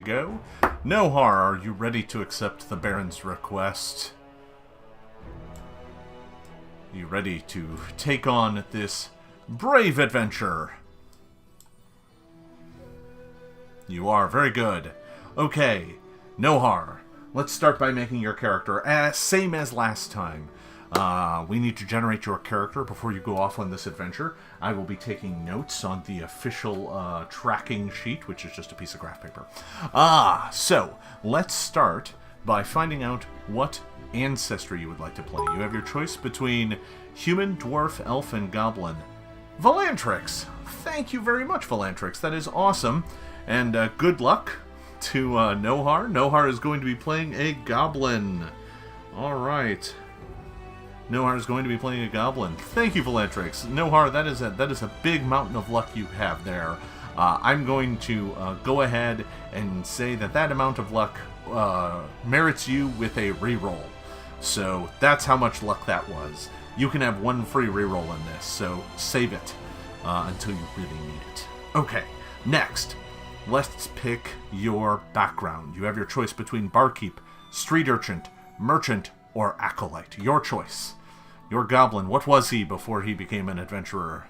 Go. Nohar, are you ready to accept the Baron's request? You ready to take on this brave adventure? You are. Very good. Okay, Nohar, let's start by making your character same as last time. We need to generate your character before you go off on this adventure. I will be taking notes on the official tracking sheet, which is just a piece of graph paper. So let's start by finding out what ancestry you would like to play. You have your choice between human, dwarf, elf, and goblin. Volantrix! Thank you very much, Volantrix. That is awesome. And good luck to Nohar. Nohar is going to be playing a goblin. All right. Nohar is going to be playing a goblin. Thank you, Volantrix. Nohar, that is a big mountain of luck you have there. I'm going to go ahead and say that amount of luck merits you with a reroll. So that's how much luck that was. You can have one free reroll in this, so save it until you really need it. Okay, next, let's pick your background. You have your choice between barkeep, street urchin, merchant, or acolyte. Your choice. Your goblin, what was he before he became an adventurer?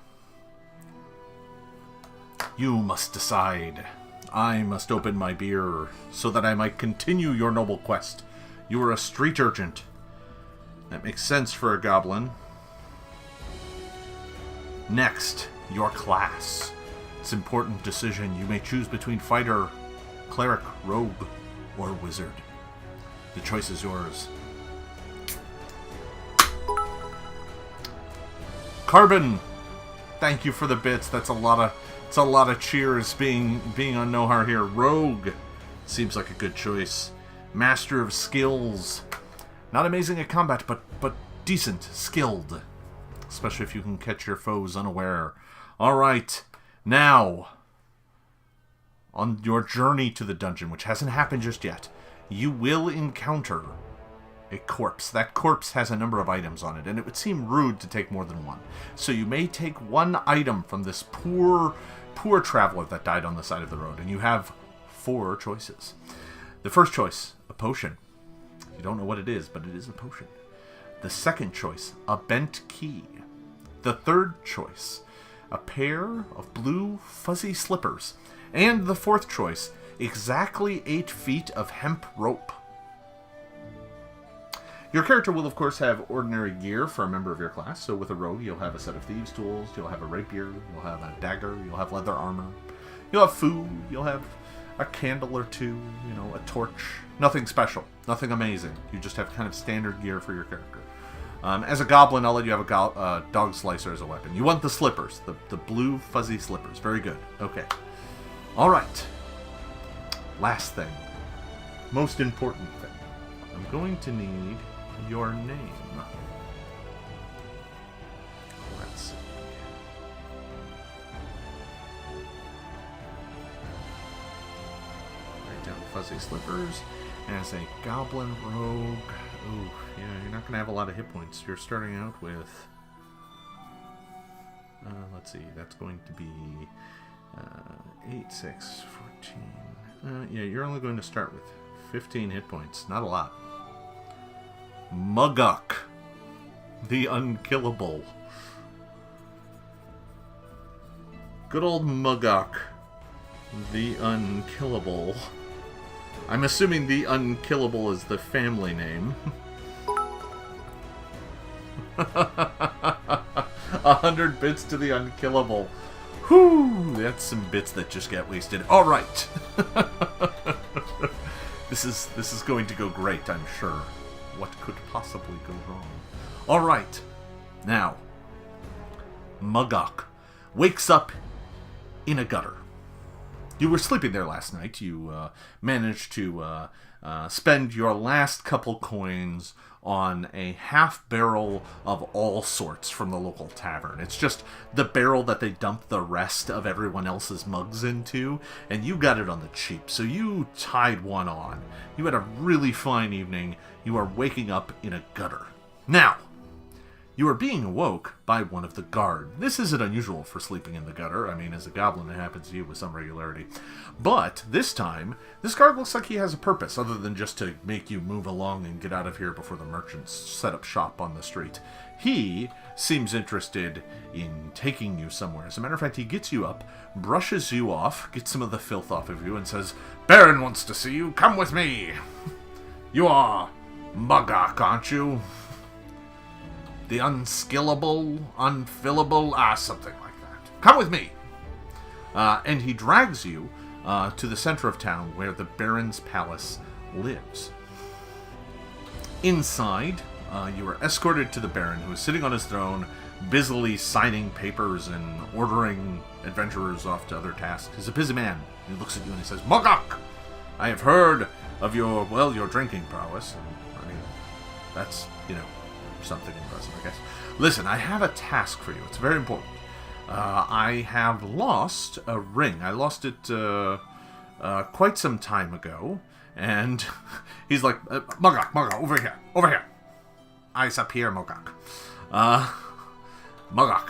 You must decide. I must open my beer so that I might continue your noble quest. You are a street urchin. That makes sense for a goblin. Next, your class. It's an important decision. You may choose between fighter, cleric, rogue, or wizard. The choice is yours. Carbon, thank you for the bits. That's a lot of cheers being on Nohar here. Rogue seems like a good choice. Master of skills, not amazing at combat, but decent, skilled, especially if you can catch your foes unaware. All right, now on your journey to the dungeon, which hasn't happened just yet, you will encounter a corpse. That corpse has a number of items on it, and it would seem rude to take more than one. So you may take one item from this poor traveler that died on the side of the road, and you have 4 choices. The first choice, a potion. You don't know what it is, but it is a potion. The second choice, a bent key. The third choice, a pair of blue fuzzy slippers. And the fourth choice, exactly 8 feet of hemp rope. Your character will, of course, have ordinary gear for a member of your class. So with a rogue, you'll have a set of thieves' tools, you'll have a rapier, you'll have a dagger, you'll have leather armor, you'll have food, you'll have a candle or two, a torch. Nothing special, nothing amazing. You just have kind of standard gear for your character. As a goblin, I'll let you have a dog slicer as a weapon. You want the slippers, the blue fuzzy slippers. Very good. Okay. All right. Last thing. Most important thing. I'm going to need your name. Let's see. Write down fuzzy slippers as a goblin rogue. Ooh, yeah, you're not going to have a lot of hit points. You're starting out with... let's see, that's going to be 8, 6, 14... yeah, you're only going to start with 15 hit points. Not a lot. Muggok The Unkillable. Good old Muggok The Unkillable. I'm assuming The Unkillable is the family name. 100 bits to The Unkillable. Whew, that's some bits that just got wasted. All right. This is going to go great, I'm sure. What could possibly go wrong? All right. Now, Muggok wakes up in a gutter. You were sleeping there last night. You managed to spend your last couple coins on a half barrel of all sorts from the local tavern. It's just the barrel that they dump the rest of everyone else's mugs into, and you got it on the cheap, so you tied one on. You had a really fine evening. You are waking up in a gutter. Now, you are being awoke by one of the guard. This isn't unusual for sleeping in the gutter. I mean, as a goblin, it happens to you with some regularity. But this time, this guard looks like he has a purpose other than just to make you move along and get out of here before the merchants set up shop on the street. He seems interested in taking you somewhere. As a matter of fact, he gets you up, brushes you off, gets some of the filth off of you, and says, "Baron wants to see you. Come with me. You are Muggok, aren't you? The unskillable, unfillable, something like that. Come with me." And he drags you to the center of town where the Baron's palace lives. Inside, you are escorted to the Baron, who is sitting on his throne, busily signing papers and ordering adventurers off to other tasks. He's a busy man. He looks at you and he says, "Muggok, I have heard of your drinking prowess." And, I mean, that's, something impressive, I guess. Listen, I have a task for you. It's very important. I have lost a ring. I lost it quite some time ago. And he's like, Muggok, over here. Eyes up here, Muggok. Muggok,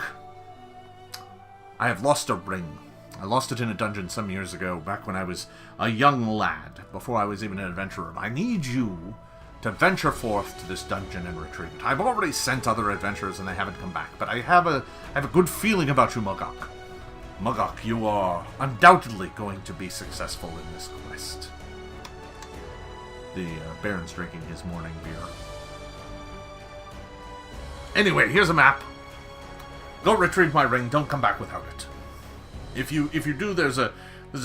I have lost a ring. I lost it in a dungeon some years ago, back when I was a young lad, before I was even an adventurer. I need you to venture forth to this dungeon and retrieve it. I've already sent other adventurers and they haven't come back, but I have a good feeling about you, Muggok. Muggok, you are undoubtedly going to be successful in this quest. The Baron's drinking his morning beer. Anyway, here's a map. Go retrieve my ring. Don't come back without it. If you do, there's a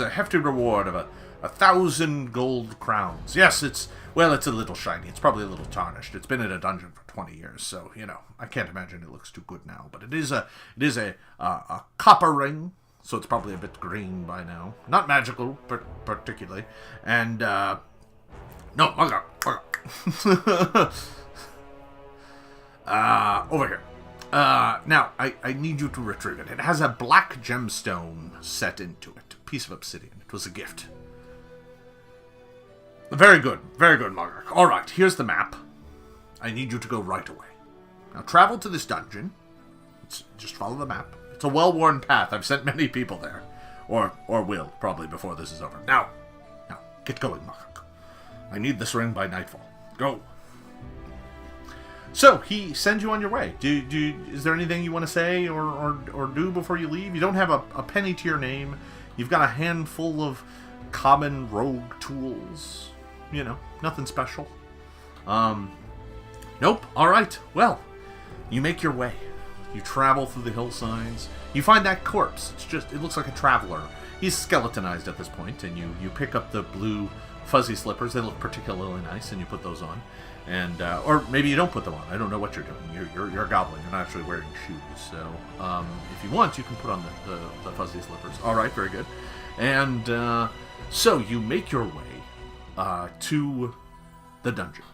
hefty reward of 1,000 gold crowns. Yes, it's a little shiny. It's probably a little tarnished. It's been in a dungeon for 20 years, so I can't imagine it looks too good now. But it is a copper ring, so it's probably a bit green by now. Not magical, particularly. And no, Muggok. Over here. Now, I need you to retrieve it. It has a black gemstone set into it. A piece of obsidian. It was a gift. Very good, Muggok. Alright, here's the map. I need you to go right away. Now, travel to this dungeon. Just follow the map. It's a well-worn path. I've sent many people there. Or will, probably, before this is over. Now, get going, Muggok. I need this ring by nightfall. Go. So, he sends you on your way. Is there anything you want to say or do before you leave? You don't have a penny to your name. You've got a handful of common rogue tools. Nothing special. Nope. Alright. Well, you make your way. You travel through the hillsides. You find that corpse. It looks like a traveler. He's skeletonized at this point, and you pick up the blue fuzzy slippers. They look particularly nice, and you put those on. And or maybe you don't put them on. I don't know what you're doing. You're a goblin. You're not actually wearing shoes. So if you want, you can put on the fuzzy slippers. All right, very good. And so you make your way to the dungeon,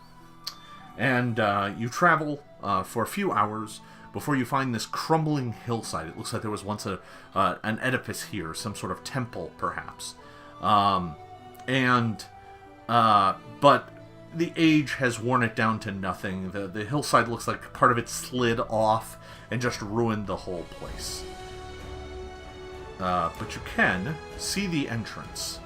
and you travel for a few hours before you find this crumbling hillside. It looks like there was once an edifice here, some sort of temple, perhaps. But the age has worn it down to nothing. The hillside looks like part of it slid off and just ruined the whole place. But you can see the entrance.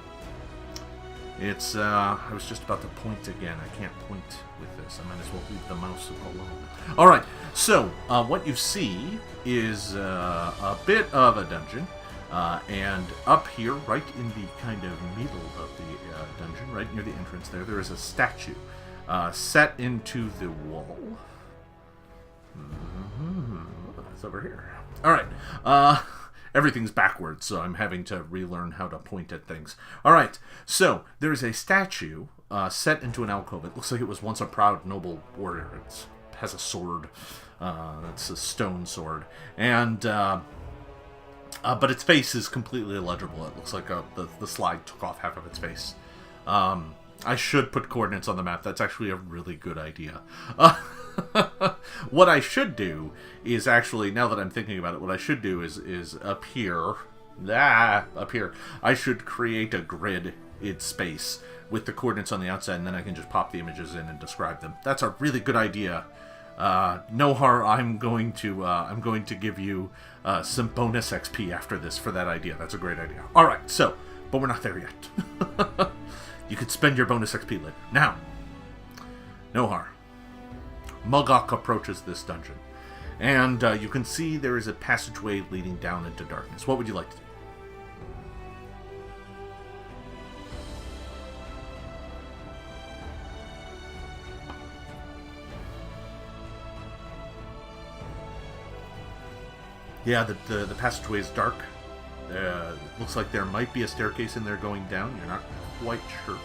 It's, I was just about to point again. I can't point with this. I might as well leave the mouse alone. Alright, so what you see is a bit of a dungeon. And up here, right in the kind of middle of the dungeon, right near the entrance there is a statue set into the wall. It's over here. Alright, everything's backwards, so I'm having to relearn how to point at things. Alright, so there's a statue set into an alcove. It looks like it was once a proud noble warrior. It has a sword. It's a stone sword. And but its face is completely illegible. It looks like the slide took off half of its face. I should put coordinates on the map. That's actually a really good idea. What I should do is actually, now that I'm thinking about it, what I should do is up here, I should create a grid in space with the coordinates on the outside, and then I can just pop the images in and describe them. That's a really good idea. Nohar, I'm going to give you some bonus XP after this for that idea. That's a great idea. All right, so, but we're not there yet. You could spend your bonus XP later. Now, Nohar, Muggok approaches this dungeon, and you can see there is a passageway leading down into darkness. What would you like to do? Yeah, the passageway is dark. Looks like there might be a staircase in there going down. You're not quite sure.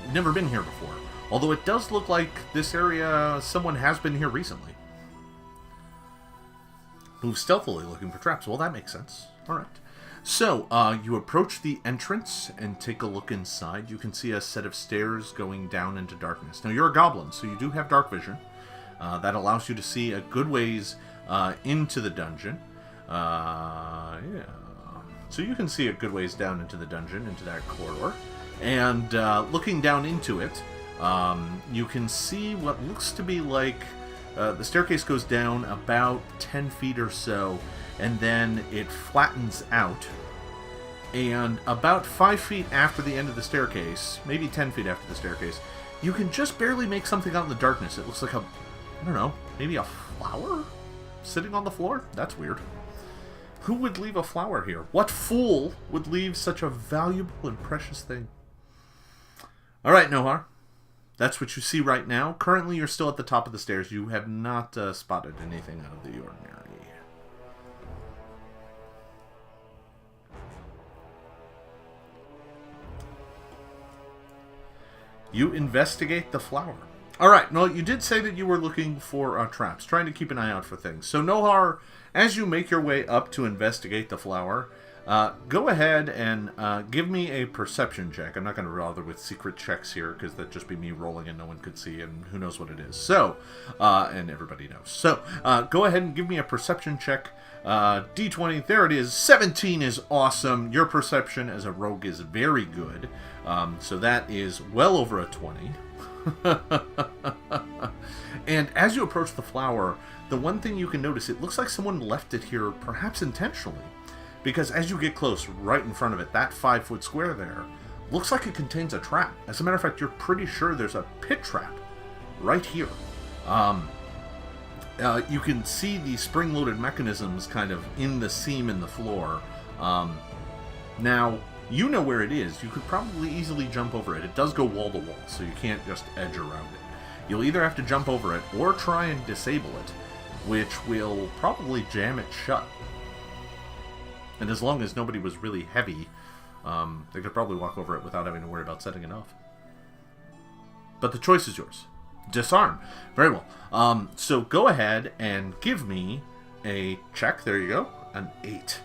You've never been here before. Although it does look like this area, someone has been here recently. Move stealthily looking for traps. Well, that makes sense. Alright. So, you approach the entrance and take a look inside. You can see a set of stairs going down into darkness. Now, you're a goblin, so you do have dark vision. That allows you to see a good ways into the dungeon. Yeah. So you can see a good ways down into the dungeon, into that corridor. And looking down into it, you can see what looks to be like the staircase goes down about 10 feet or so, and then it flattens out. And about 5 feet after the end of the staircase, maybe 10 feet after the staircase, you can just barely make something out in the darkness. It looks like I don't know, maybe a flower sitting on the floor? That's weird. Who would leave a flower here? What fool would leave such a valuable and precious thing? Alright, Nohar. That's what you see right now. Currently, you're still at the top of the stairs. You have not spotted anything out of the ordinary. You investigate the flower. Alright, well, you did say that you were looking for traps, trying to keep an eye out for things. So, Nohar, as you make your way up to investigate the flower, go ahead and give me a perception check. I'm not going to bother with secret checks here, because that'd just be me rolling and no one could see, and who knows what it is. So, and everybody knows. So, go ahead and give me a perception check. D20, there it is. 17 is awesome. Your perception as a rogue is very good. So that is well over a 20. And as you approach the flower, the one thing you can notice, it looks like someone left it here, perhaps intentionally. Because as you get close, right in front of it, that 5-foot square there, looks like it contains a trap. As a matter of fact, you're pretty sure there's a pit trap right here. You can see the spring-loaded mechanisms kind of in the seam in the floor. Now, you know where it is. You could probably easily jump over it. It does go wall to wall, so you can't just edge around it. You'll either have to jump over it or try and disable it, which will probably jam it shut. And as long as nobody was really heavy, they could probably walk over it without having to worry about setting it off. But the choice is yours. Disarm. Very well. So go ahead and give me a check. There you go. An 8.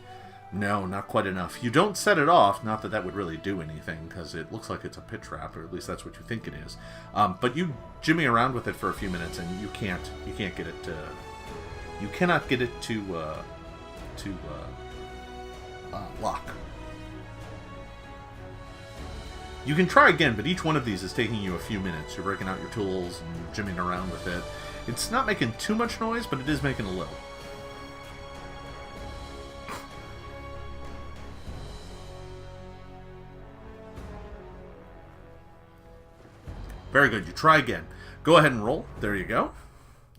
No, not quite enough. You don't set it off, not that that would really do anything, because it looks like it's a pit trap, or at least that's what you think it is. But you jimmy around with it for a few minutes, and you can't get it to, you cannot get it to lock. You can try again, but each one of these is taking you a few minutes. You're breaking out your tools and jimmying around with it. It's not making too much noise, but it is making a little. Very good. You try again. Go ahead and roll. There you go.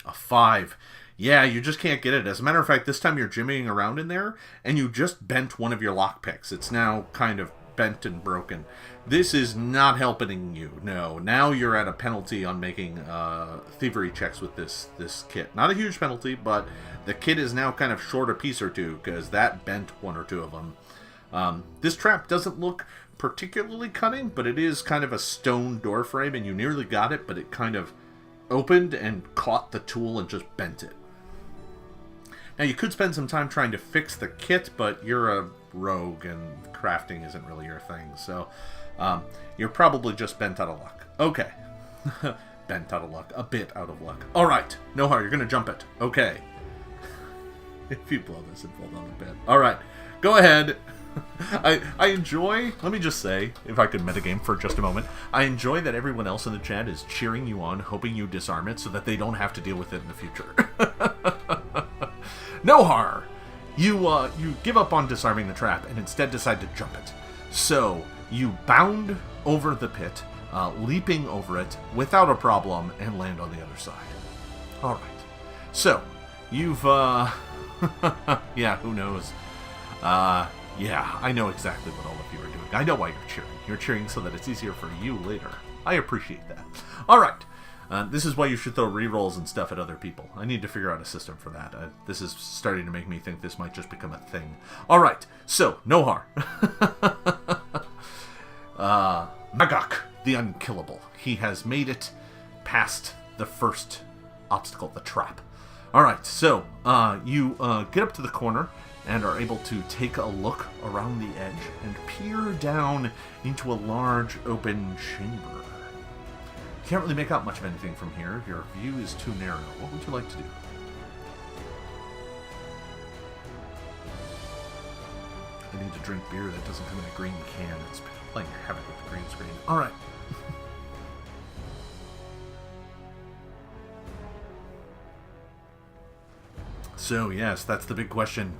A 5. Yeah, you just can't get it. As a matter of fact, this time you're jimmying around in there, and you just bent one of your lockpicks. It's now kind of bent and broken. This is not helping you. No. Now you're at a penalty on making thievery checks with this kit. Not a huge penalty, but the kit is now kind of short a piece or two, because that bent one or two of them. This trap doesn't look particularly cunning, but it is kind of a stone door frame, and you nearly got it, but it kind of opened and caught the tool and just bent it. Now, you could spend some time trying to fix the kit, but you're a rogue, and crafting isn't really your thing, so you're probably just bent out of luck. Okay. Bent out of luck. A bit out of luck. Alright. Nohar, you're going to jump it. Okay. If you blow this, it fall down the pit. Alright. Go ahead. I enjoy, let me just say, if I could metagame for just a moment, I enjoy that everyone else in the chat is cheering you on, hoping you disarm it so that they don't have to deal with it in the future. Nohar! You give up on disarming the trap and instead decide to jump it. So, you bound over the pit, leaping over it without a problem, and land on the other side. Alright. So, you've, yeah, who knows? Yeah, I know exactly what all of you are doing. I know why you're cheering. You're cheering so that it's easier for you later. I appreciate that. Alright. This is why you should throw rerolls and stuff at other people. I need to figure out a system for that. This is starting to make me think this might just become a thing. Alright, so, Nohar. Muggok The Unkillable. He has made it past the first obstacle, the trap. Alright, so, you get up to the corner and are able to take a look around the edge and peer down into a large open chamber. You can't really make out much of anything from here. Your view is too narrow. What would you like to do? I need to drink beer that doesn't come in a green can. It's playing havoc with the green screen. Alright. So, yes, that's the big question.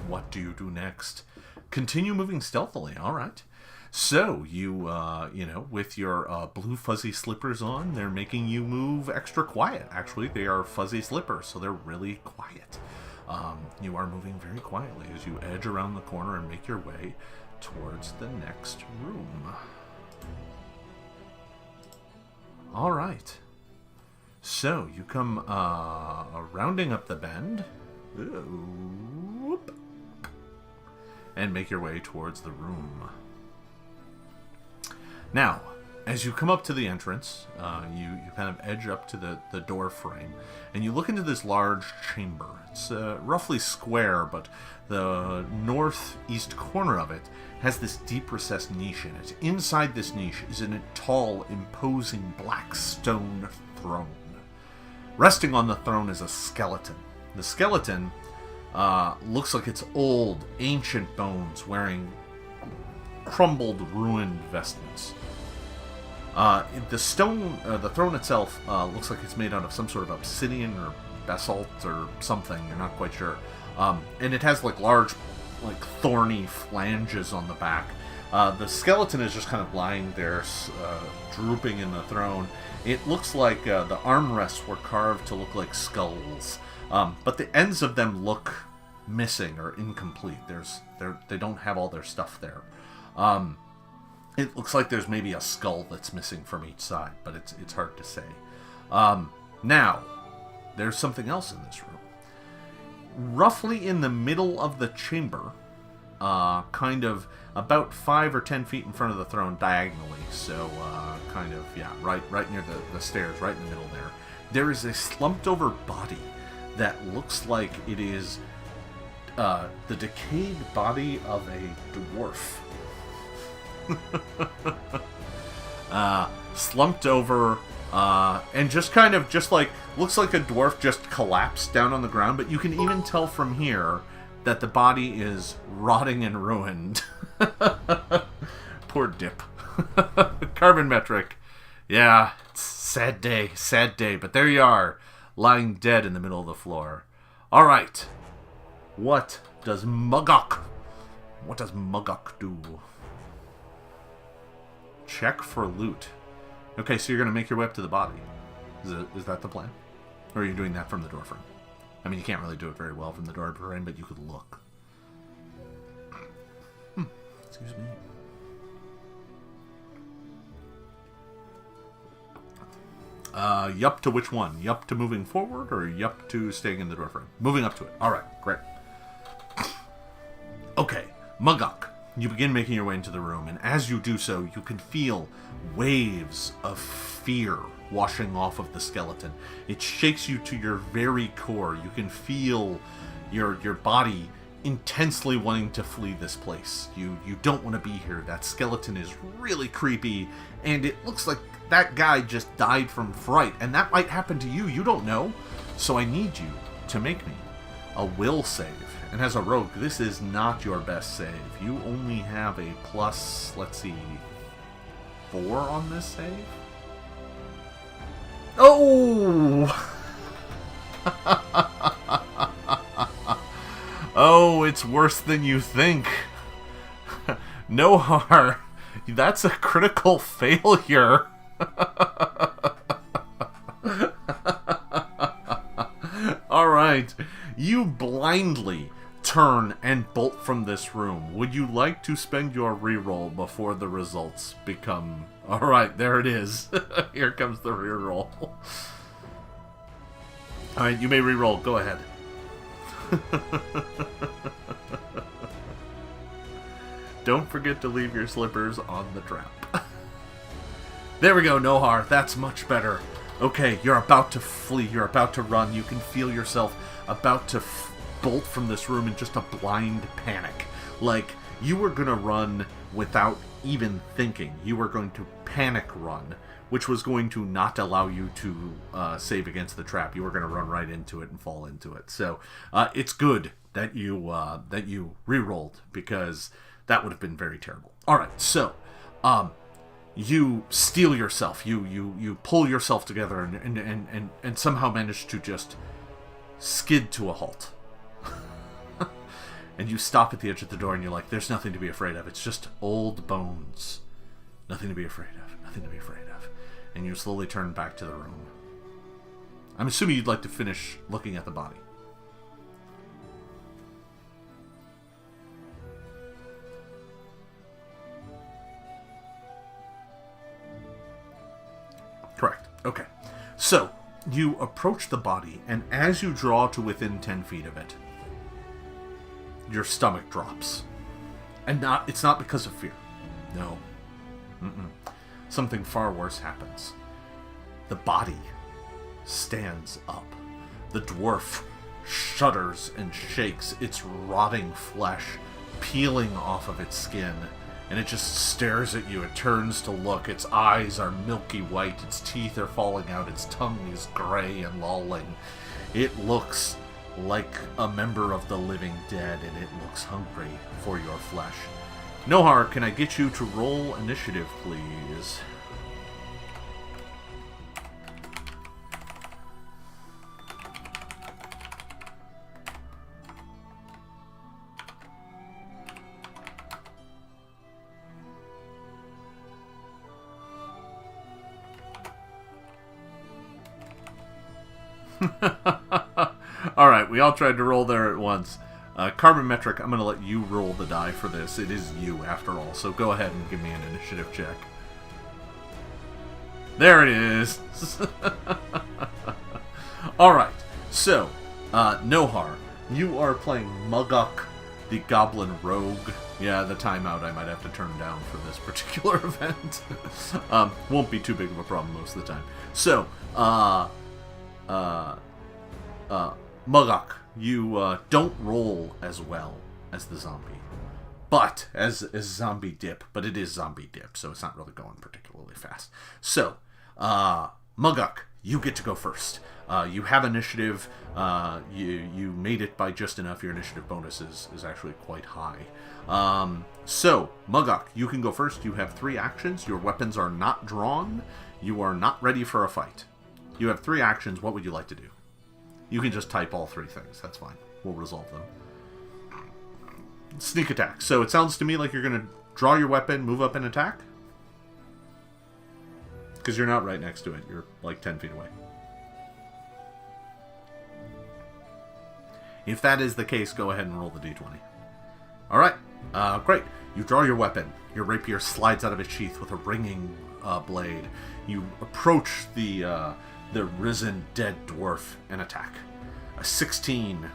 What do you do next? Continue moving stealthily, alright. So, you, with your blue fuzzy slippers on, they're making you move extra quiet. Actually, they are fuzzy slippers, so they're really quiet. You are moving very quietly as you edge around the corner and make your way towards the next room. Alright. So, you come rounding up the bend. Whoop, and make your way towards the room. Now, as you come up to the entrance, you kind of edge up to the door frame, and you look into this large chamber. It's roughly square, but the northeast corner of it has this deep recessed niche in it. Inside this niche is a tall, imposing black stone throne. Resting on the throne is a skeleton. The skeleton looks like it's old, ancient bones wearing crumbled, ruined vestments. The throne itself looks like it's made out of some sort of obsidian or basalt or something. You're not quite sure. And it has large, thorny flanges on the back. The skeleton is just kind of lying there, drooping in the throne. It looks like the armrests were carved to look like skulls. But the ends of them look missing or incomplete. They don't have all their stuff there. It looks like there's maybe a skull that's missing from each side, but it's hard to say. Now, there's something else in this room. Roughly in the middle of the chamber, kind of about 5 or 10 feet in front of the throne diagonally, so right near the stairs, right in the middle there is a slumped over body that looks like it is the decayed body of a dwarf. Slumped over, and just looks like a dwarf just collapsed down on the ground, but you can even tell from here that the body is rotting and ruined. Poor Dip. Carbon metric. Yeah, it's sad day, but there you are, lying dead in the middle of the floor. Alright. What does Muggok do? Check for loot. Okay, so you're going to make your way up to the body. Is that the plan? Or are you doing that from the door frame? I mean, you can't really do it very well from the door frame, but you could look. Excuse me. Yup to which one? Yup to moving forward, or yup to staying in the door frame? Moving up to it. Alright, great. Okay, Muggok. You begin making your way into the room, and as you do so, you can feel waves of fear washing off of the skeleton. It shakes you to your very core. You can feel your body intensely wanting to flee this place. You don't want to be here. That skeleton is really creepy, and it looks like that guy just died from fright, and that might happen to you. You don't know. So I need you to make me a will save. And as a rogue, this is not your best save. You only have a plus, let's see, 4 on this save? Oh! Oh, it's worse than you think. Nohar, that's a critical failure. Alright, you blindly turn and bolt from this room. Would you like to spend your reroll before the results become... Alright, there it is. Here comes the reroll. Alright, you may reroll. Go ahead. Don't forget to leave your slippers on the trap. There we go, Nohar. That's much better. Okay, you're about to flee. You're about to run. You can feel yourself about to bolt from this room in just a blind panic. Like, you were going to run without even thinking. You were going to panic run, which was going to not allow you to save against the trap. You were going to run right into it and fall into it. So it's good that you re-rolled, because that would have been very terrible. All right, so you steel yourself. You pull yourself together and somehow manage to just skid to a halt. And you stop at the edge of the door and you're like, there's nothing to be afraid of. It's just old bones. Nothing to be afraid of. Nothing to be afraid of. And you slowly turn back to the room. I'm assuming you'd like to finish looking at the body. Correct. Okay. So, you approach the body, and as you draw to within 10 feet of it, your stomach drops. And it's not because of fear. No. Something far worse happens. The body stands up. The dwarf shudders and shakes, its rotting flesh peeling off of its skin, and it just stares at you. It turns to look. Its eyes are milky white. Its teeth are falling out. Its tongue is gray and lolling. It looks like a member of the living dead, and it looks hungry for your flesh. Nohar, can I get you to roll initiative, please? Alright, we all tried to roll there at once. Carbon Metric, I'm going to let you roll the die for this. It is you, after all, so go ahead and give me an initiative check. There it is! Alright, so, Nohar, you are playing Muggok the Goblin Rogue. Yeah, the timeout I might have to turn down for this particular event. Won't be too big of a problem most of the time. So, Muggok, you don't roll as well as the zombie, but as zombie dip, but it is zombie dip, so it's not really going particularly fast. So, Muggok, you get to go first. You have initiative. You made it by just enough. Your initiative bonus is actually quite high. So, Muggok, you can go first. You have 3 actions. Your weapons are not drawn. You are not ready for a fight. You have 3 actions. What would you like to do? You can just type all 3 things. That's fine. We'll resolve them. Sneak attack. So it sounds to me like you're going to draw your weapon, move up and attack? Because you're not right next to it. You're like 10 feet away. If that is the case, go ahead and roll the d20. Alright. Great. You draw your weapon. Your rapier slides out of its sheath with a ringing blade. You approach the risen dead dwarf and attack. A 16.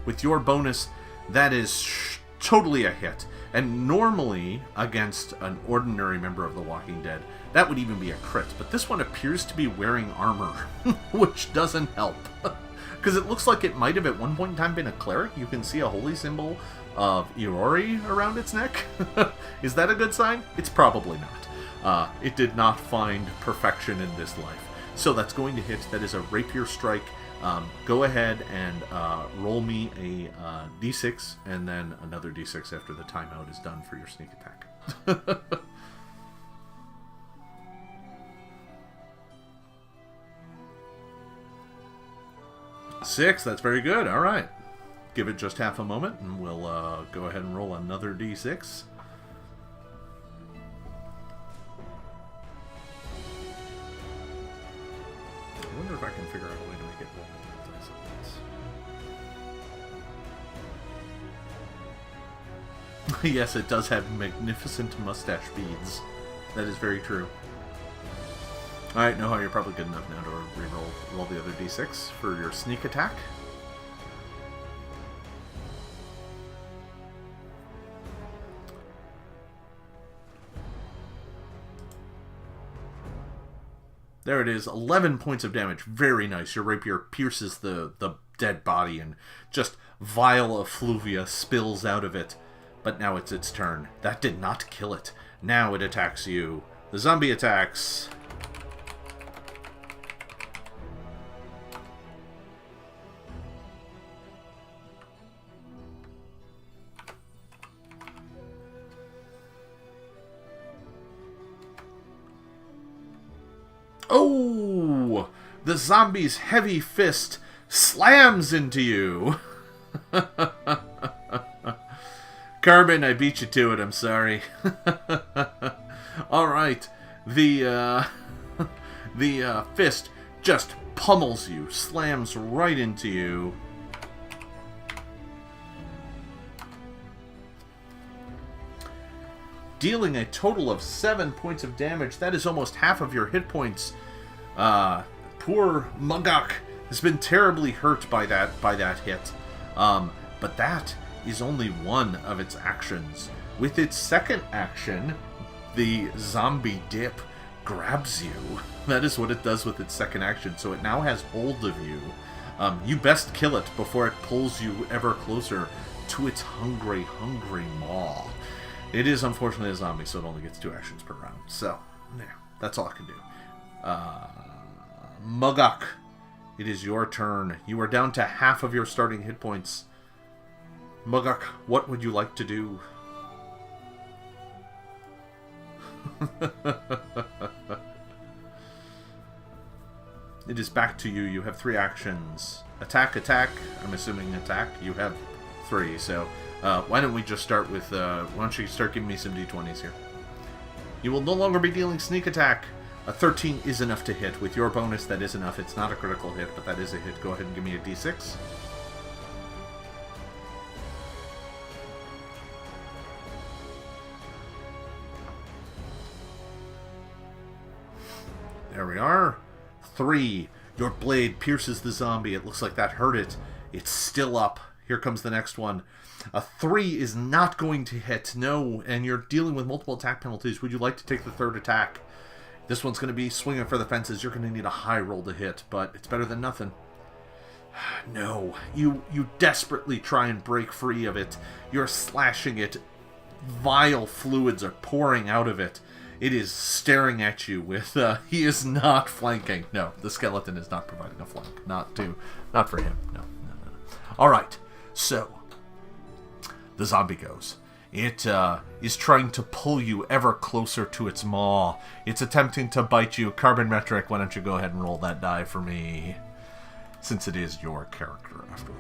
With your bonus, that is totally a hit. And normally, against an ordinary member of the Walking Dead, that would even be a crit. But this one appears to be wearing armor, which doesn't help. Because it looks like it might have at one point in time been a cleric. You can see a holy symbol of Iori around its neck. Is that a good sign? It's probably not. It did not find perfection in this life. So that's going to hit. That is a rapier strike Go ahead and roll me a d6 and then another d6 after the timeout is done for your sneak attack. 6, that's very good. All right. Give it just half a moment, and we'll go ahead and roll another d6. I wonder if I can figure out a way to make it roll multiple dice at once. Yes, it does have magnificent mustache beads. That is very true. Alright, Noha, you're probably good enough now to roll the other d6 for your sneak attack. There it is, 11 points of damage. Very nice. Your rapier pierces the dead body and just vile effluvia spills out of it. But now it's its turn. That did not kill it. Now it attacks you. The zombie attacks. Oh! The zombie's heavy fist slams into you. Carbon, I beat you to it, I'm sorry. Alright. The fist just pummels you, slams right into you. Dealing a total of 7 points of damage. That is almost half of your hit points. Poor Muggok has been terribly hurt by that hit. But that is only one of its actions. With its second action, the zombie dip grabs you. That is what it does with its second action. So it now has hold of you. You best kill it before it pulls you ever closer to its hungry, hungry maw. It is unfortunately a zombie, so it only gets 2 actions per round. So, yeah, that's all I can do. Muggok, it is your turn. You are down to half of your starting hit points. Muggok, what would you like to do? It is back to you. You have 3 actions. Attack, attack. I'm assuming attack. You have 3, so why don't we just start with, why don't you start giving me some d20s here. You will no longer be dealing sneak attack. A 13 is enough to hit. With your bonus, that is enough. It's not a critical hit, but that is a hit. Go ahead and give me a d6. There we are. 3. Your blade pierces the zombie. It looks like that hurt it. It's still up. Here comes the next one. A 3 is not going to hit. No, and you're dealing with multiple attack penalties. Would you like to take the third attack? This one's going to be swinging for the fences. You're going to need a high roll to hit, but it's better than nothing. No. You desperately try and break free of it. You're slashing it. Vile fluids are pouring out of it. It is staring at you with, he is not flanking. No, the skeleton is not providing a flank. Not for him. No. Alright, so, the zombie goes. It is trying to pull you ever closer to its maw. It's attempting to bite you. Carbon Metric, why don't you go ahead and roll that die for me? Since it is your character, after all.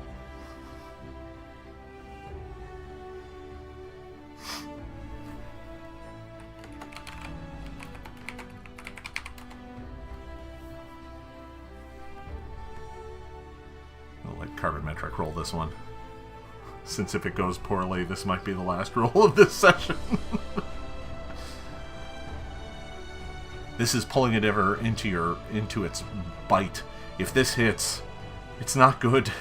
I'll let Carbon Metric roll this one. Since if it goes poorly, this might be the last roll of this session. This is pulling it ever into its bite. If this hits, it's not good.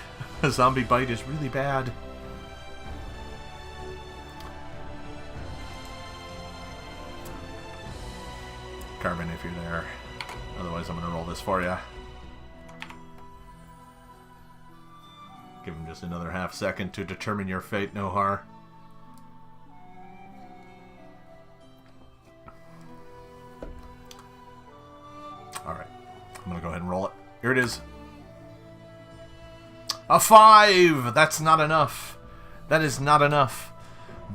A zombie bite is really bad. Carbon, if you're there. Otherwise, I'm going to roll this for you. Give him just another half second to determine your fate, Nohar. Alright. I'm going to go ahead and roll it. Here it is. A 5! That's not enough. That is not enough.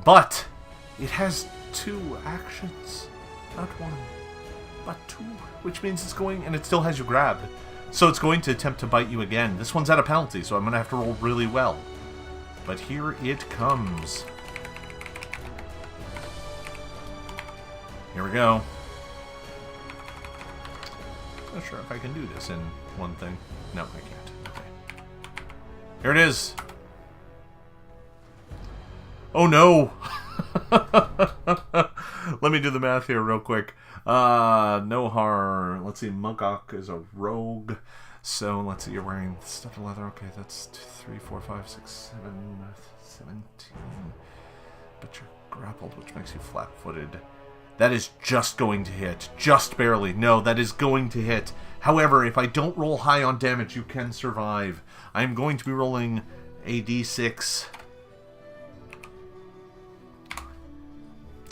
But it has 2 actions. Not 1, but 2. Which means it's going, and it still has you grabbed. So it's going to attempt to bite you again. This one's at a penalty, so I'm going to have to roll really well. But here it comes. Here we go. Not sure if I can do this in one thing. No, I can't. Okay. Here it is. Oh no! Let me do the math here real quick. Nohar. Let's see, Muggok is a rogue. So, let's see, you're wearing stuff leather. Okay, that's 3, 4, 5, 6, 7, 17. But you're grappled, which makes you flat-footed. That is just going to hit. Just barely. No, that is going to hit. However, if I don't roll high on damage, you can survive. I'm going to be rolling a d6.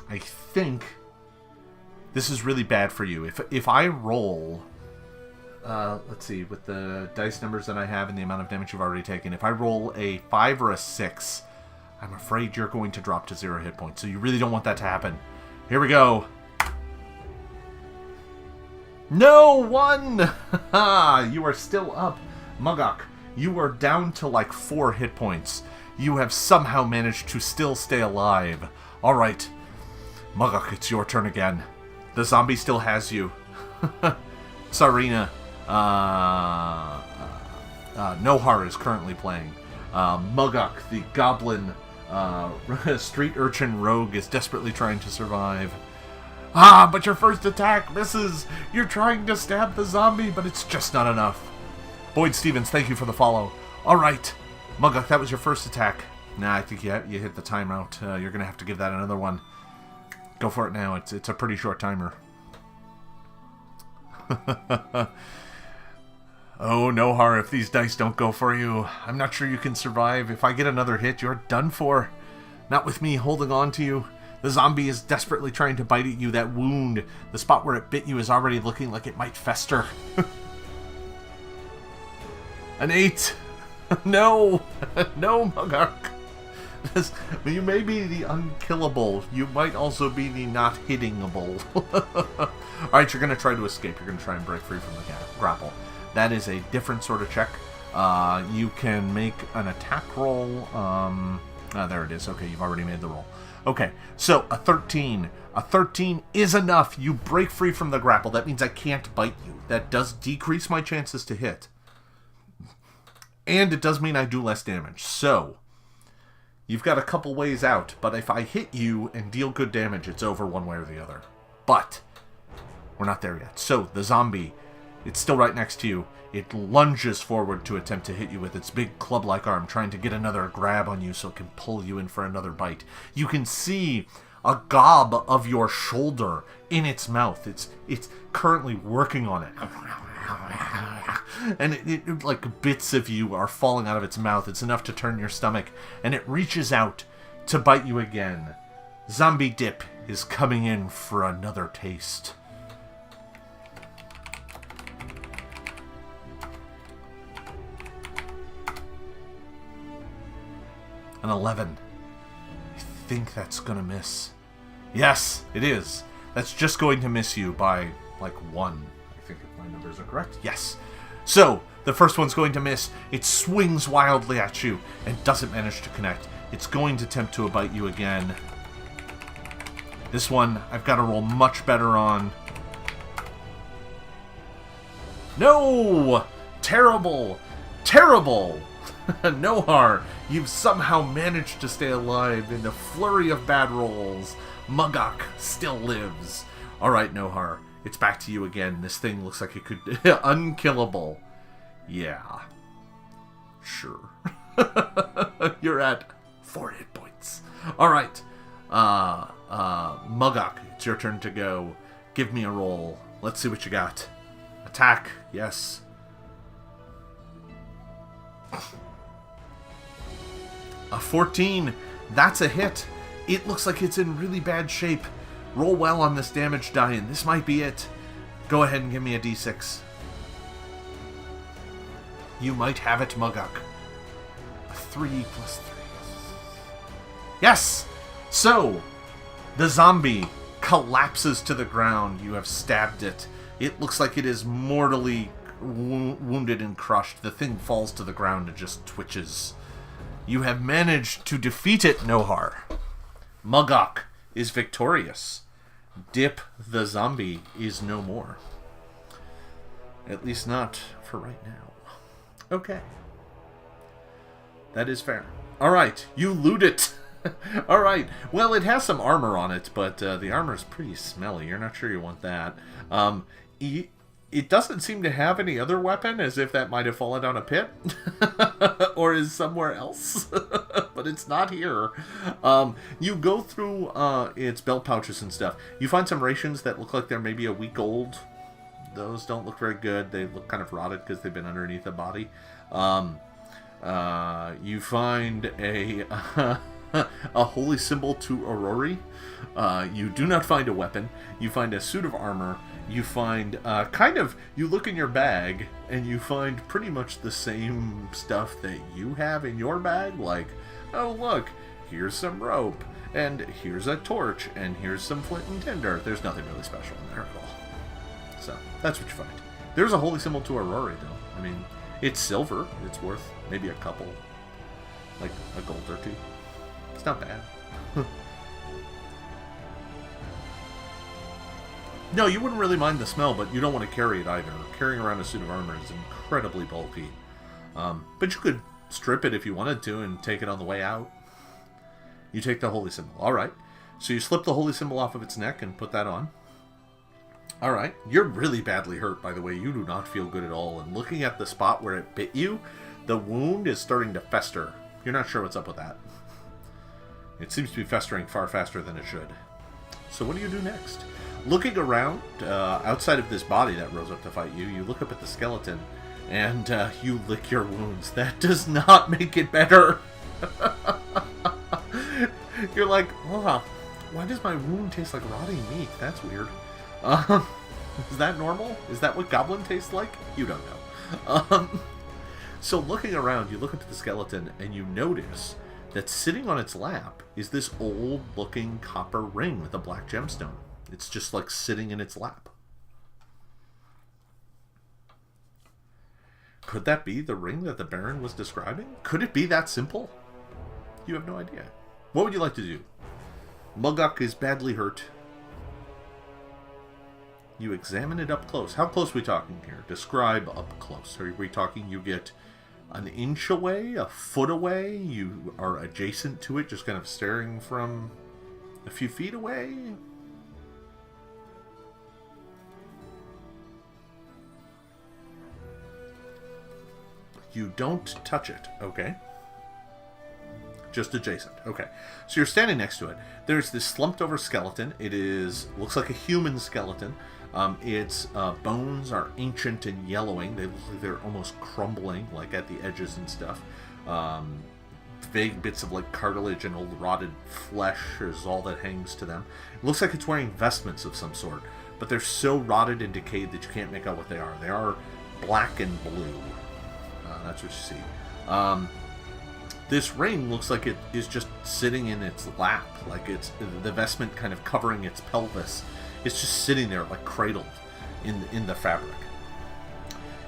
I think this is really bad for you. If I roll, let's see, with the dice numbers that I have and the amount of damage you've already taken, if I roll a 5 or a 6, I'm afraid you're going to drop to 0 hit points. So you really don't want that to happen. Here we go. No, 1! You are still up. Muggok, you are down to like 4 hit points. You have somehow managed to still stay alive. Alright. Muggok, it's your turn again. The zombie still has you. Tsarina. Nohar is currently playing. Muggok, the goblin street urchin rogue, is desperately trying to survive. But your first attack misses. You're trying to stab the zombie, but it's just not enough. Boyd Stevens, thank you for the follow. Alright. Muggok, that was your first attack. Nah, I think you hit the timeout. You're going to have to give that another one. Go for it now. It's a pretty short timer. Oh, Nohar, if these dice don't go for you, I'm not sure you can survive. If I get another hit, you're done for. Not with me holding on to you. The zombie is desperately trying to bite at you. That wound, the spot where it bit you, is already looking like it might fester. An 8. No. No, Muggok. You may be the unkillable. You might also be the not hittingable. Alright, you're going to try to escape. You're going to try and break free from the grapple. That is a different sort of check. You can make an attack roll. There it is. Okay, you've already made the roll. Okay, so a 13. A 13 is enough. You break free from the grapple. That means I can't bite you. That does decrease my chances to hit. And it does mean I do less damage. So, you've got a couple ways out. But if I hit you and deal good damage, it's over one way or the other. But we're not there yet. So, the zombie, it's still right next to you. It lunges forward to attempt to hit you with its big club-like arm, trying to get another grab on you so it can pull you in for another bite. You can see a gob of your shoulder in its mouth. It's currently working on it. And it like bits of you are falling out of its mouth. It's enough to turn your stomach, and it reaches out to bite you again. Zombie Dip is coming in for another taste. An 11. I think that's gonna miss. Yes, it is. That's just going to miss you by, like, 1. I think if my numbers are correct. Yes. So, the first one's going to miss. It swings wildly at you and doesn't manage to connect. It's going to attempt to bite you again. This one, I've got to roll much better on. No! Terrible! Terrible! Nohar, you've somehow managed to stay alive in the flurry of bad rolls. Muggok still lives. Alright, Nohar, it's back to you again. This thing looks like it could... unkillable. Yeah. Sure. You're at 4 hit points. Alright. Muggok, it's your turn to go. Give me a roll. Let's see what you got. Attack. Yes. A 14. That's a hit. It looks like it's in really bad shape. Roll well on this damage die, and this might be it. Go ahead and give me a d6. You might have it, Muggok. 3 plus 3. Yes! So, the zombie collapses to the ground. You have stabbed it. It looks like it is mortally wounded and crushed. The thing falls to the ground and just twitches. You have managed to defeat it, Nohar. Muggok is victorious. Dip the zombie is no more. At least not for right now. Okay. That is fair. Alright, you loot it. Alright, well, it has some armor on it, but the armor is pretty smelly. You're not sure you want that. It doesn't seem to have any other weapon, as if that might have fallen down a pit. Or is somewhere else. But it's not here. You go through its belt pouches and stuff. You find some rations that look like they're maybe a week old. Those don't look very good. They look kind of rotted because they've been underneath the body. You find a holy symbol to Aurori. You do not find a weapon. You find a suit of armor. You find you look in your bag and you find pretty much the same stuff that you have in your bag. Like, oh look, here's some rope, and here's a torch, and here's some flint and tinder. There's nothing really special in there at all. So, that's what you find. There's a holy symbol to Aurori, though. I mean, it's silver. It's worth maybe a couple, like a gold or two. It's not bad. No, you wouldn't really mind the smell, but you don't want to carry it either. Carrying around a suit of armor is incredibly bulky. But you could strip it if you wanted to and take it on the way out. You take the holy symbol. Alright. So you slip the holy symbol off of its neck and put that on. Alright. You're really badly hurt, by the way. You do not feel good at all. And looking at the spot where it bit you, the wound is starting to fester. You're not sure what's up with that. It seems to be festering far faster than it should. So what do you do next? Looking around, outside of this body that rose up to fight you, you look up at the skeleton, and you lick your wounds. That does not make it better. You're like, oh, why does my wound taste like rotting meat? That's weird. Is that normal? Is that what goblin tastes like? You don't know. So looking around, you look into the skeleton, and you notice that sitting on its lap is this old-looking copper ring with a black gemstone. It's just like sitting in its lap. Could that be the ring that the Baron was describing? Could it be that simple? You have no idea. What would you like to do? Muggok is badly hurt. You examine it up close. How close are we talking here? Describe up close. Are we talking you get an inch away, a foot away? You are adjacent to it, just kind of staring from a few feet away? You don't touch it. Okay. Just adjacent. Okay. So you're standing next to it. There's this slumped over skeleton. It looks like a human skeleton. Its bones are ancient and yellowing. They look like they're almost crumbling, like at the edges and stuff. Vague bits of like cartilage and old rotted flesh is all that hangs to them. It looks like it's wearing vestments of some sort, but they're so rotted and decayed that you can't make out what they are. They are black and blue. That's what you see. This ring looks like it is just sitting in its lap, like it's the vestment kind of covering its pelvis. It's just sitting there, like cradled in the fabric.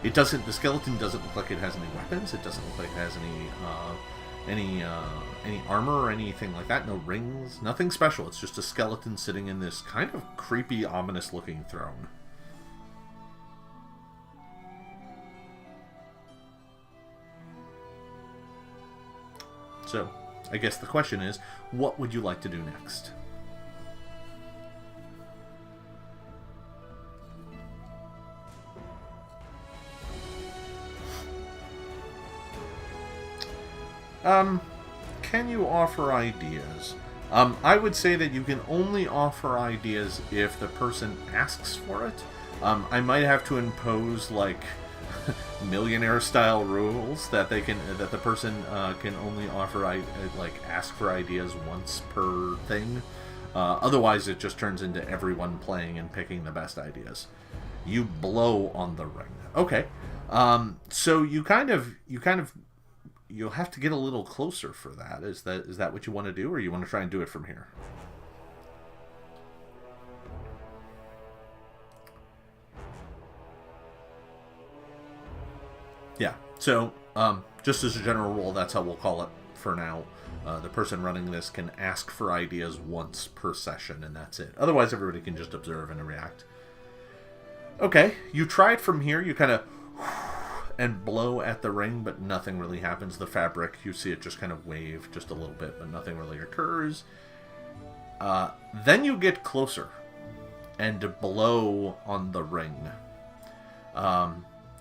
It doesn't. The skeleton doesn't look like it has any weapons. It doesn't look like it has any armor or anything like that. No rings. Nothing special. It's just a skeleton sitting in this kind of creepy, ominous-looking throne. So, I guess the question is, what would you like to do next? Can you offer ideas? I would say that you can only offer ideas if the person asks for it. I might have to impose, like, millionaire-style rules that the person can only offer, ask for ideas once per thing. Otherwise, it just turns into everyone playing and picking the best ideas. You blow on the ring. Okay. So you kind of you'll have to get a little closer for that. Is that what you want to do, or you want to try and do it from here? Yeah. So, just as a general rule, that's how we'll call it for now. The person running this can ask for ideas once per session, and that's it. Otherwise, everybody can just observe and react. Okay, you try it from here. You kind of and blow at the ring, but nothing really happens. The fabric, you see it just kind of wave just a little bit, but nothing really occurs. Then you get closer and blow on the ring.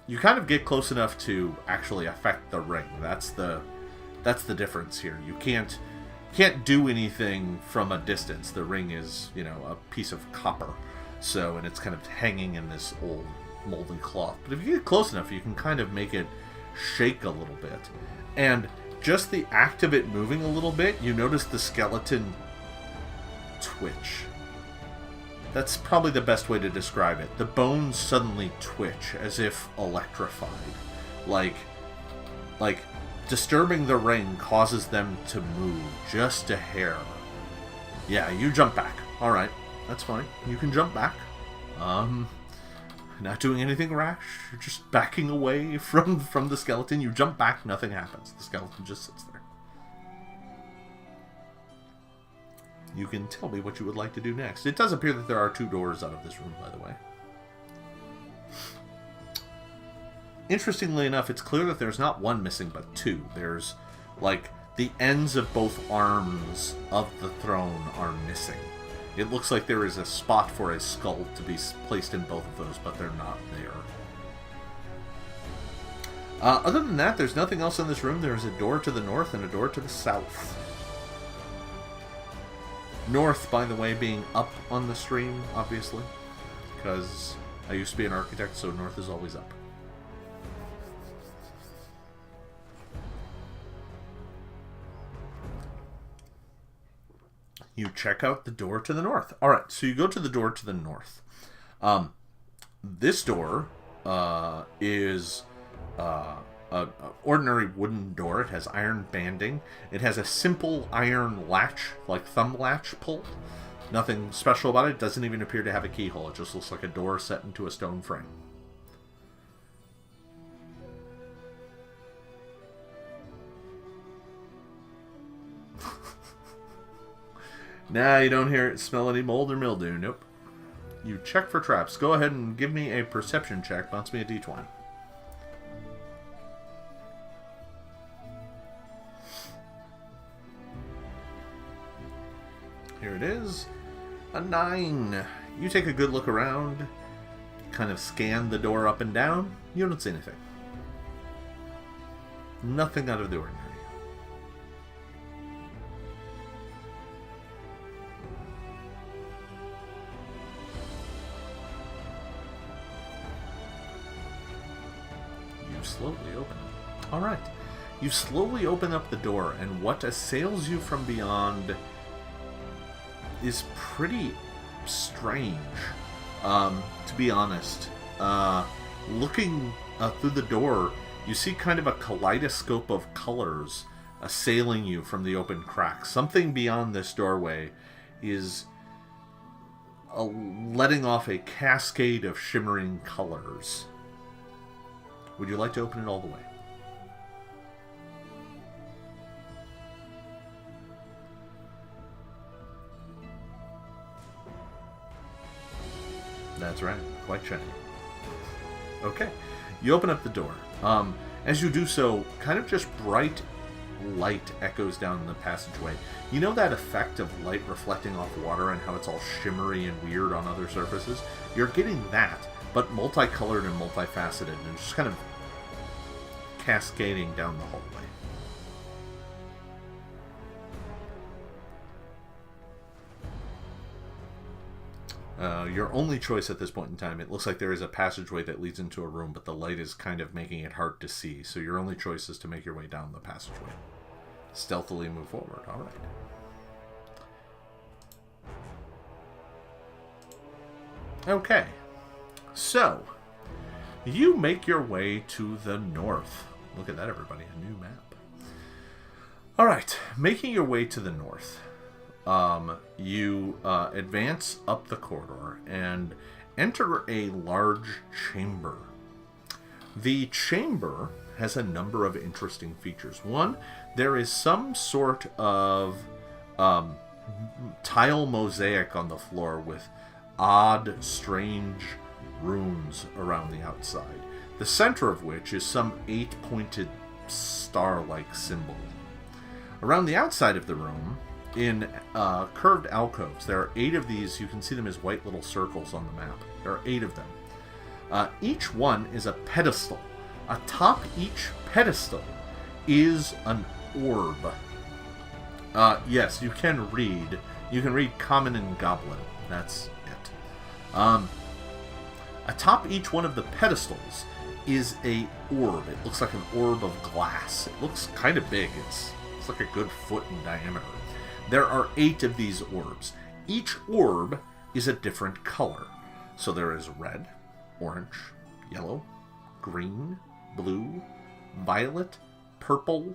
You kind of get close enough to actually affect the ring. That's the difference here. You can't do anything from a distance. The ring is, a piece of copper. So, and it's kind of hanging in this old moldy cloth. But if you get close enough, you can kind of make it shake a little bit. And just the act of it moving a little bit, you notice the skeleton twitch. That's probably the best way to describe it. The bones suddenly twitch, as if electrified. Like disturbing the ring causes them to move just a hair. Yeah, you jump back. Alright, that's fine. You can jump back. Not doing anything rash. You're just backing away from the skeleton. You jump back, nothing happens. The skeleton just sits there. You can tell me what you would like to do next. It does appear that there are 2 doors out of this room, by the way. Interestingly enough, it's clear that there's not 1 missing, but 2. There's, the ends of both arms of the throne are missing. It looks like there is a spot for a skull to be placed in both of those, but they're not there. Other than that, there's nothing else in this room. There's a door to the north and a door to the south. North, by the way, being up on the stream, obviously, because I used to be an architect, so north is always up. You check out the door to the north. Alright, so you go to the door to the north. This door is an ordinary wooden door. It has iron banding. It has a simple iron latch, like thumb latch pull. Nothing special about it. It doesn't even appear to have a keyhole. It just looks like a door set into a stone frame. Nah, you don't smell any mold or mildew. Nope. You check for traps. Go ahead and give me a perception check. Bounce me a d20. Here it is. A 9. You take a good look around. Kind of scan the door up and down. You don't see anything. Nothing out of the ordinary. Slowly open it. Alright. You slowly open up the door, and what assails you from beyond is pretty strange, to be honest. Looking through the door, you see kind of a kaleidoscope of colors assailing you from the open crack. Something beyond this doorway is letting off a cascade of shimmering colors. Would you like to open it all the way? That's right, quite shiny. Okay, you open up the door. As you do so, kind of just bright light echoes down the passageway. You know that effect of light reflecting off water and how it's all shimmery and weird on other surfaces? You're getting that, but multicolored and multifaceted, and just kind of cascading down the hallway. Your only choice at this point in time, it looks like there is a passageway that leads into a room, but the light is kind of making it hard to see, so your only choice is to make your way down the passageway. Stealthily move forward. Alright. Okay. So, you make your way to the north. Look at that, everybody. A new map. All right, making your way to the north, you advance up the corridor and enter a large chamber. The chamber has a number of interesting features. One, there is some sort of tile mosaic on the floor with odd, strange runes around the outside, the center of which is some 8-pointed star-like symbol. Around the outside of the room, in curved alcoves, there are 8 of these. You can see them as white little circles on the map. There are 8 of them. Each one is a pedestal. Atop each pedestal is an orb. Yes, you can read. You can read Common and Goblin. That's it. Atop each one of the pedestals is a orb. It looks like an orb of glass. It looks kind of big. It's like a good foot in diameter. There are 8 of these orbs. Each orb is a different color. So there is red, orange, yellow, green, blue, violet, purple,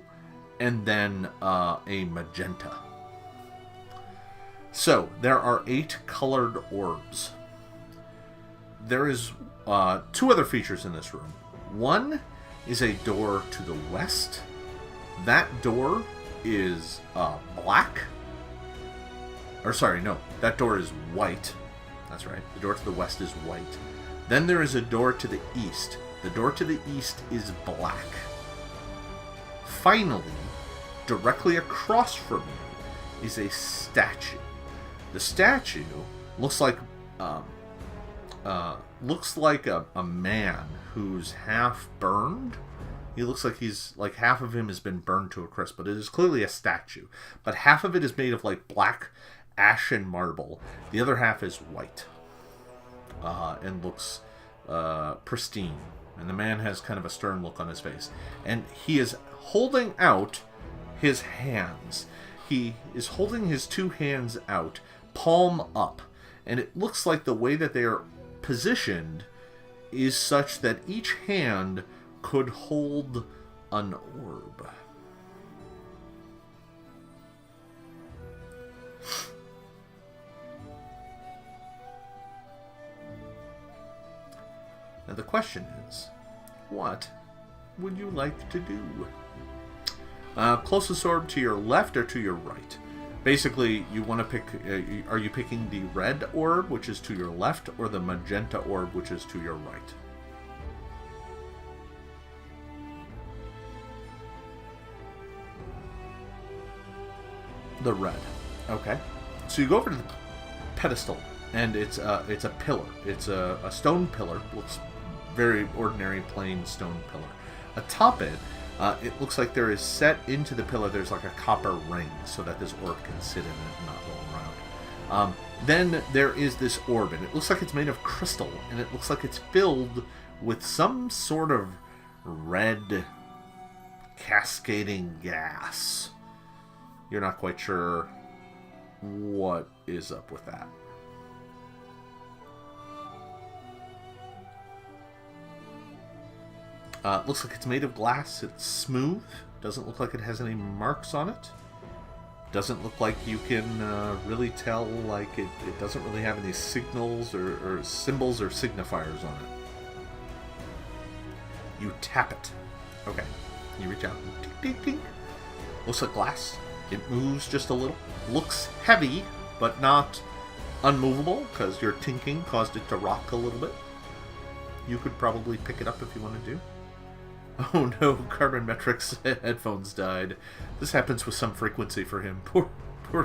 and then a magenta. So there are 8 colored orbs. There is 2 other features in this room. One is a door to the west. That door is black. Or sorry, no, that door is white. That's right. The door to the west is white. Then there is a door to the east. The door to the east is black. Finally, directly across from you is a statue. The statue looks like a man who's half burned. He looks like he's like half of him has been burned to a crisp, but it is clearly a statue. But half of it is made of like black ashen marble. The other half is white and looks pristine. And the man has kind of a stern look on his face. And he is holding out his hands. He is holding his 2 hands out, palm up. And it looks like the way that they are positioned is such that each hand could hold an orb. Now the question is, what would you like to do? Closest orb to your left or to your right? Basically, you want to pick, are you picking the red orb, which is to your left, or the magenta orb, which is to your right? The red. Okay. So you go over to the pedestal, and it's a pillar. It's a stone pillar. Looks very ordinary, plain stone pillar. Atop it, it looks like there is set into the pillar, there's like a copper ring so that this orb can sit in it and not roll around. Then there is this orb, and it looks like it's made of crystal, and it looks like it's filled with some sort of red cascading gas. You're not quite sure what is up with that. Looks like it's made of glass. It's smooth. Doesn't look like it has any marks on it. Doesn't look like you can really tell, like it doesn't really have any signals or symbols or signifiers on it. You tap it. Okay. You reach out and ding, ding, ding. Looks like glass. It moves just a little. Looks heavy, but not unmovable, because your tinking caused it to rock a little bit. You could probably pick it up if you wanted to. Oh no, Carbon Metric's headphones died. This happens with some frequency for him. Poor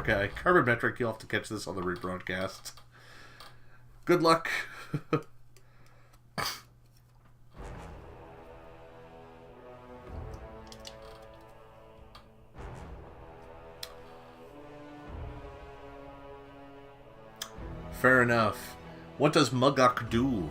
guy. Carbon Metric, you'll have to catch this on the rebroadcast. Good luck. Fair enough. What does Muggok do?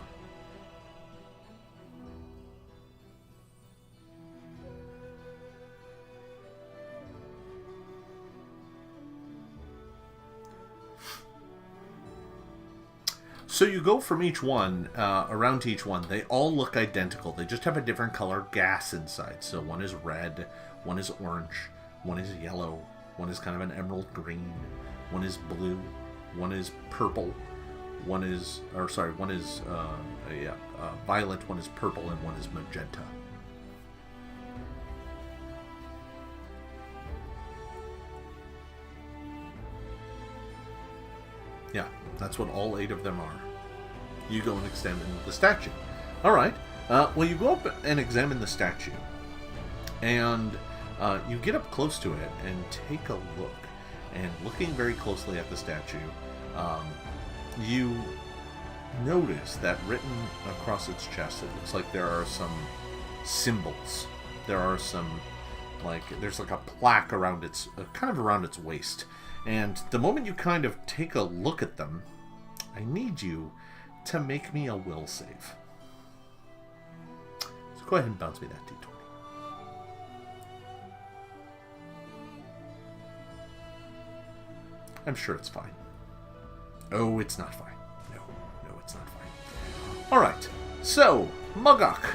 So you go from each one, around to each one. They all look identical. They just have a different color gas inside. So one is red, one is orange, One is yellow. One is kind of an emerald green. One is blue. One is purple. One is violet. One is purple, and one is magenta. Yeah, that's what all 8 of them are. You go and examine the statue. All right. Well, you go up and examine the statue, and you get up close to it and take a look. And looking very closely at the statue, you notice that written across its chest, it looks like there are some symbols. There are some, there's like a plaque around its, kind of around its waist. And the moment you kind of take a look at them, I need you to make me a will save. So go ahead and bounce me that d20. I'm sure it's fine. Oh, it's not fine. No, it's not fine. Alright, so, Muggok,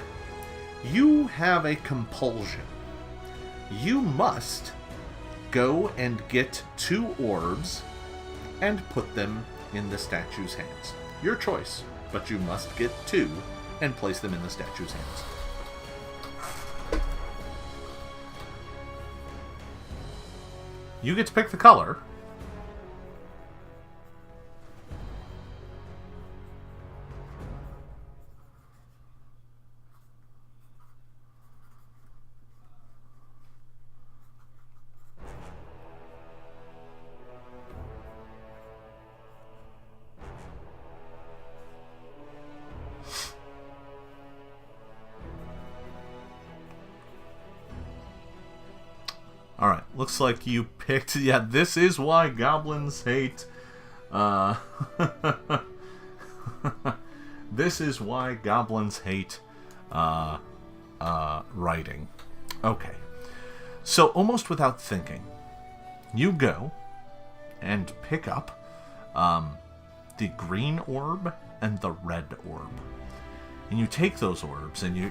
you have a compulsion. You must go and get 2 orbs and put them in the statue's hands. Your choice, but you must get 2 and place them in the statue's hands. You get to pick the color. Alright, looks like you picked... Yeah, this is why goblins hate... This is why goblins hate... writing. Okay. So, almost without thinking, you go and pick up the green orb and the red orb. And you take those orbs and you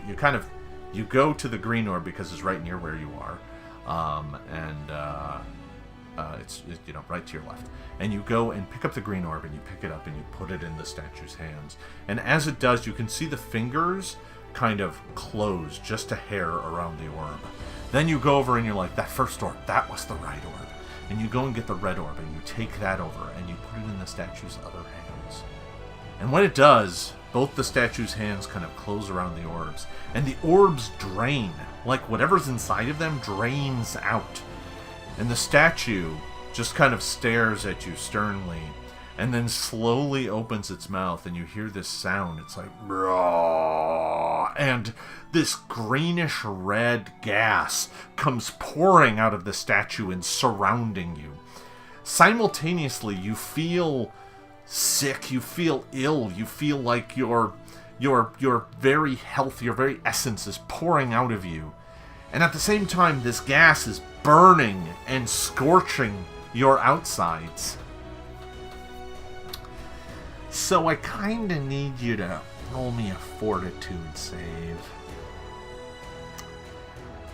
go to the green orb because it's right near where you are. It's right to your left. And you go and pick up the green orb and you pick it up and you put it in the statue's hands. And as it does, you can see the fingers kind of close just a hair around the orb. Then you go over and you're like, that first orb, that was the right orb. And you go and get the red orb and you take that over and you put it in the statue's other hands. And when it does, both the statue's hands kind of close around the orbs. And the orbs drain. Like whatever's inside of them drains out. And the statue just kind of stares at you sternly. And then slowly opens its mouth and you hear this sound. It's like... Raw, and this greenish red gas comes pouring out of the statue and surrounding you. Simultaneously, you feel sick. You feel ill. You feel like your very health, your very essence is pouring out of you. And at the same time, this gas is burning and scorching your outsides. So I kind of need you to roll me a fortitude save.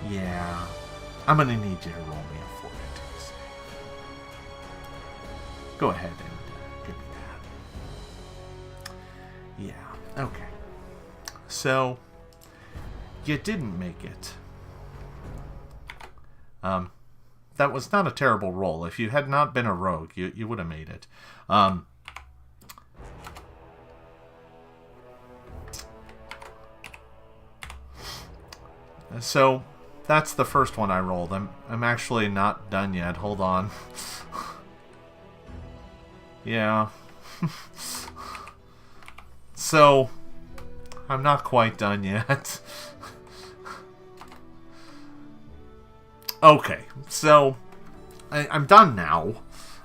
Yeah, I'm going to need you to roll me a fortitude save. Go ahead and give me that. Yeah, okay. So, you didn't make it. That was not a terrible roll. If you had not been a rogue, you would have made it. So, that's the first one I rolled. I'm actually not done yet. Hold on. Yeah. So, I'm not quite done yet. Okay, so I'm done now,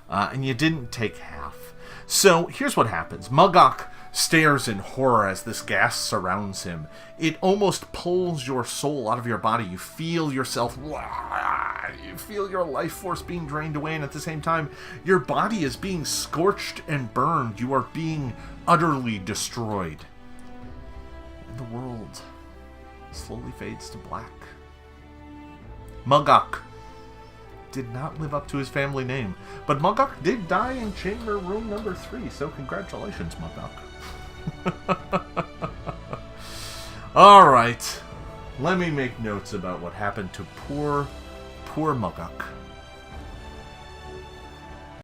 and you didn't take half. So here's what happens. Muggok stares in horror as this gas surrounds him. It almost pulls your soul out of your body. You feel yourself, you feel your life force being drained away, and at the same time, your body is being scorched and burned. You are being utterly destroyed. And the world slowly fades to black. Muggok, did not live up to his family name. But Muggok did die in chamber room number 3, so congratulations, Muggok. Alright. Let me make notes about what happened to poor Muggok.